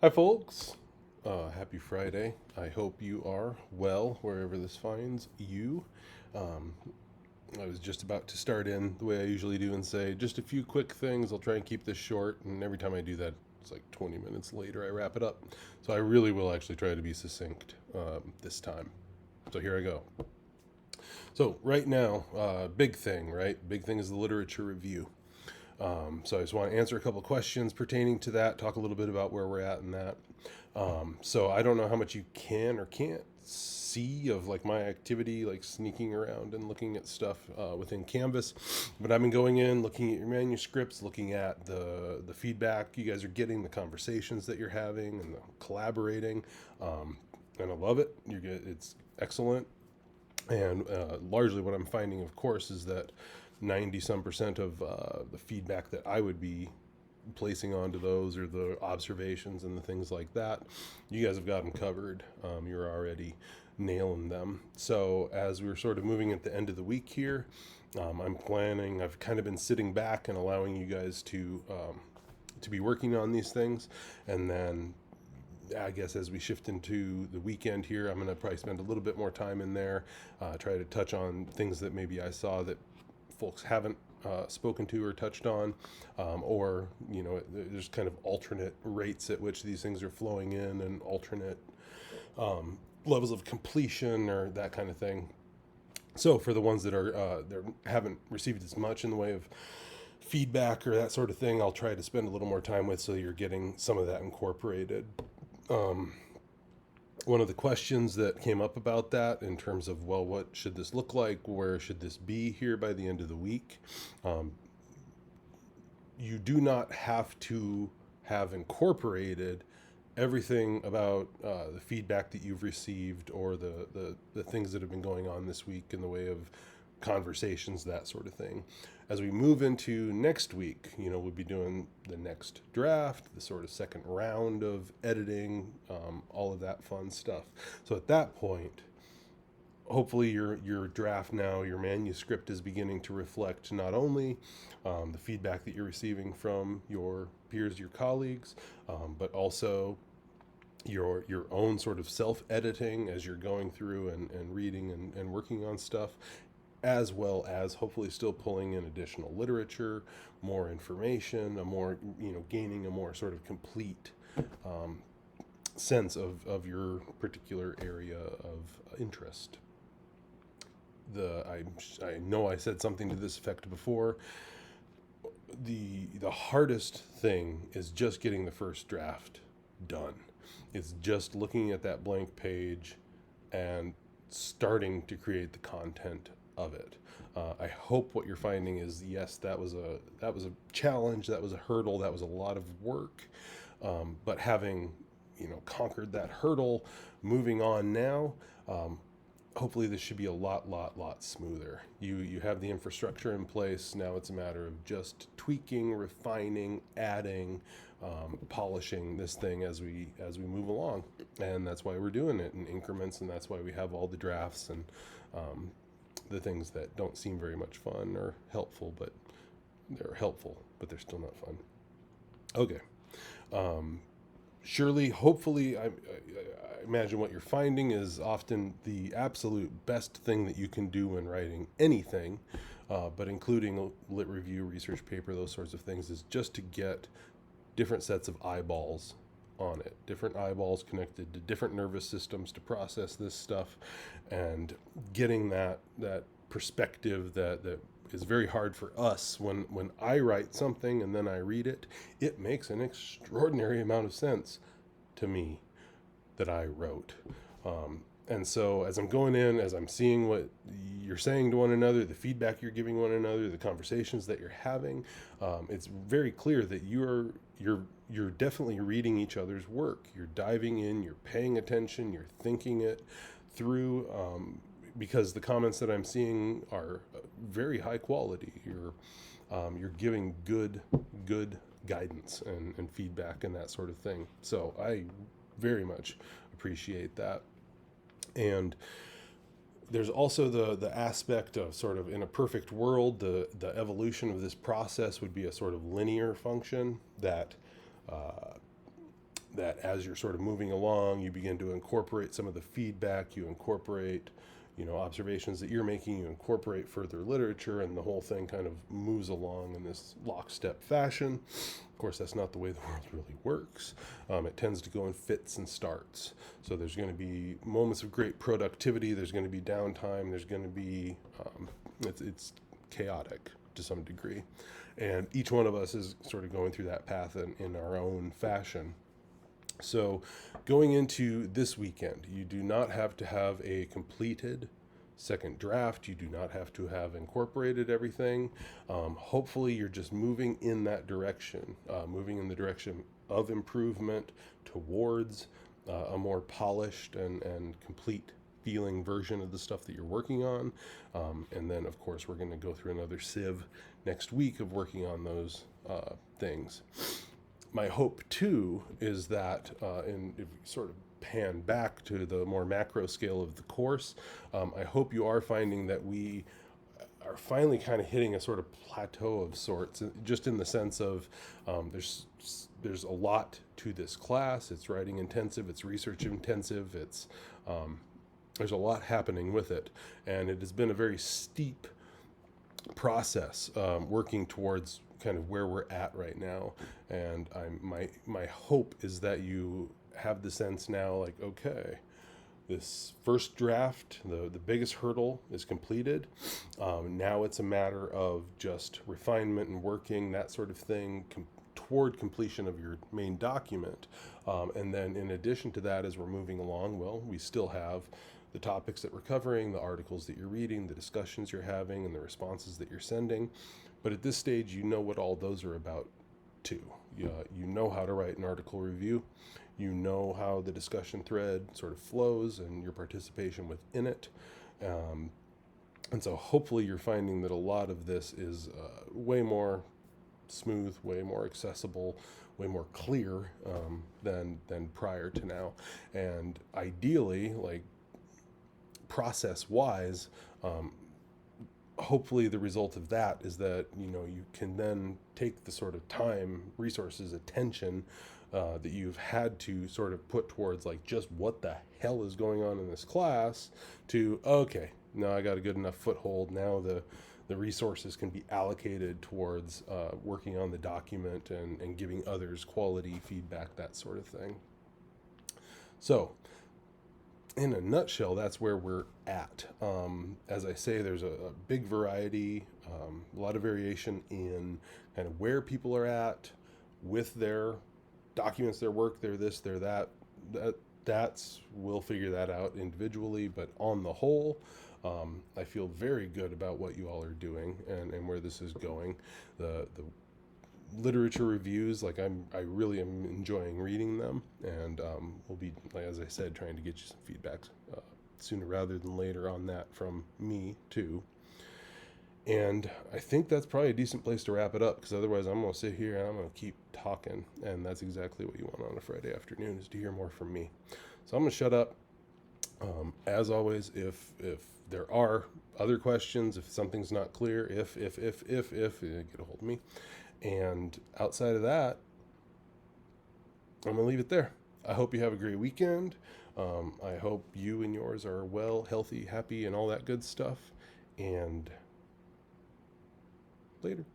Hi, folks. Happy Friday. I hope you are well wherever this finds you. Um, I was just about to start in the way I usually do and say just a few quick things. I'll try and keep this short, and every time I do that, it's like 20 minutes later I wrap it up. So I really will actually try to be succinct this time. So here I go. So, right now, big thing, right? Big thing is the literature review. So I just want to answer a couple of questions pertaining to that, talk a little bit about where we're at in that. So I don't know how much you can or can't see of like my activity, like sneaking around and looking at stuff within Canvas, but I've been going in, looking at your manuscripts, looking at the feedback you guys are getting, the conversations that you're having, and the collaborating, and I love it. It's excellent. And largely what I'm finding, of course, is that 90 some percent of the feedback that I would be placing onto those or the observations and the things like that, you guys have got them covered. You're already nailing them. So as we're sort of moving at the end of the week here, I'm planning, I've kind of been sitting back and allowing you guys to be working on these things. And then I guess as we shift into the weekend here, I'm going to probably spend a little bit more time in there, try to touch on things that maybe I saw that folks haven't spoken to or touched on, or there's kind of alternate rates at which these things are flowing in, and alternate levels of completion or that kind of thing. So for the ones that are that haven't received as much in the way of feedback or that sort of thing, I'll try to spend a little more time with, so you're getting some of that incorporated. Um, One of the questions that came up about that in terms of, well, what should this look like? Where should this be here by the end of the week? Um, you do not have to have incorporated everything about the feedback that you've received, or the things that have been going on this week in the way of conversations, that sort of thing. As we move into next week, we'll be doing the next draft, the sort of second round of editing, all of that fun stuff. So at that point, hopefully your draft now, your manuscript is beginning to reflect not only the feedback that you're receiving from your peers, your colleagues, but also your own sort of self editing as you're going through and reading and working on stuff, as well as hopefully still pulling in additional literature, more information, a more, gaining a more sort of complete um, sense of your particular area of interest. I know I said something to this effect before. The hardest thing is just getting the first draft done. It's just looking at that blank page and starting to create the content of it. I hope what you're finding is, yes, that was a challenge, that was a hurdle, that was a lot of work, but having conquered that hurdle, moving on now, hopefully this should be a lot smoother. You have the infrastructure in place. Now it's a matter of just tweaking, refining, adding, polishing this thing as we move along. And that's why we're doing it in increments, and that's why we have all the drafts and the things that don't seem very much fun or helpful, but they're helpful, but they're still not fun. Okay. Um, Surely, hopefully, I imagine what you're finding is often the absolute best thing that you can do when writing anything, but including a lit review, research paper, those sorts of things, is just to get different sets of eyeballs on it, different eyeballs connected to different nervous systems to process this stuff, and getting that perspective that is very hard for us. When I write something and then I read it, it makes an extraordinary amount of sense to me that I wrote. And so as I'm going in, as I'm seeing what you're saying to one another, the feedback you're giving one another, the conversations that you're having, it's very clear that you're definitely reading each other's work. You're diving in, you're paying attention, you're thinking it through, because the comments that I'm seeing are very high quality. You're giving good guidance and feedback and that sort of thing. So I very much appreciate that. And there's also the aspect of, sort of, in a perfect world, the evolution of this process would be a sort of linear function that that as you're sort of moving along, you begin to incorporate some of the feedback, you incorporate, observations that you're making, you incorporate further literature, and the whole thing kind of moves along in this lockstep fashion. Of course, that's not the way the world really works. It tends to go in fits and starts. So there's going to be moments of great productivity, there's going to be downtime, there's going to be, it's chaotic to some degree. And each one of us is sort of going through that path in our own fashion. So going into this weekend, you do not have to have a completed second draft. You do not have to have incorporated everything. Hopefully you're just moving in that direction, moving in the direction of improvement towards a more polished and complete feeling version of the stuff that you're working on. And then, of course, we're going to go through another sieve next week of working on those things. My hope, too, is that, if we sort of pan back to the more macro scale of the course, I hope you are finding that we are finally kind of hitting a sort of plateau of sorts, just in the sense of there's a lot to this class. It's writing intensive, it's research intensive, there's a lot happening with it, and it has been a very steep process, working towards kind of where we're at right now. And my hope is that you have the sense now, like, okay, this first draft, the biggest hurdle is completed. Now it's a matter of just refinement and working, that sort of thing, toward completion of your main document. And then in addition to that, as we're moving along, well, we still have the topics that we're covering, the articles that you're reading, the discussions you're having, and the responses that you're sending. But at this stage, you know what all those are about too. You know how to write an article review. You know how the discussion thread sort of flows and your participation within it. And so hopefully you're finding that a lot of this is way more smooth, way more accessible, way more clear than prior to now. And ideally, like process-wise, hopefully the result of that is that you can then take the sort of time, resources, attention that you've had to sort of put towards like just what the hell is going on in this class to, okay, now I got a good enough foothold. Now the resources can be allocated towards working on the document and giving others quality feedback, that sort of thing. So in a nutshell, that's where we're at. As I say, there's a big variety, a lot of variation in kind of where people are at with their documents, their work, their this, their that. We'll figure that out individually, but on the whole, I feel very good about what you all are doing and where this is going. The literature reviews, like I really am enjoying reading them, and we'll be, like, as I said, trying to get you some feedback sooner rather than later on that from me too. And I think that's probably a decent place to wrap it up, because otherwise I'm going to sit here and I'm going to keep talking, and that's exactly what you want on a Friday afternoon, is to hear more from me. So I'm going to shut up. As always, if there are other questions, if something's not clear, if get a hold of me. And outside of that, I'm going to leave it there. I hope you have a great weekend. I hope you and yours are well, healthy, happy, and all that good stuff. And later.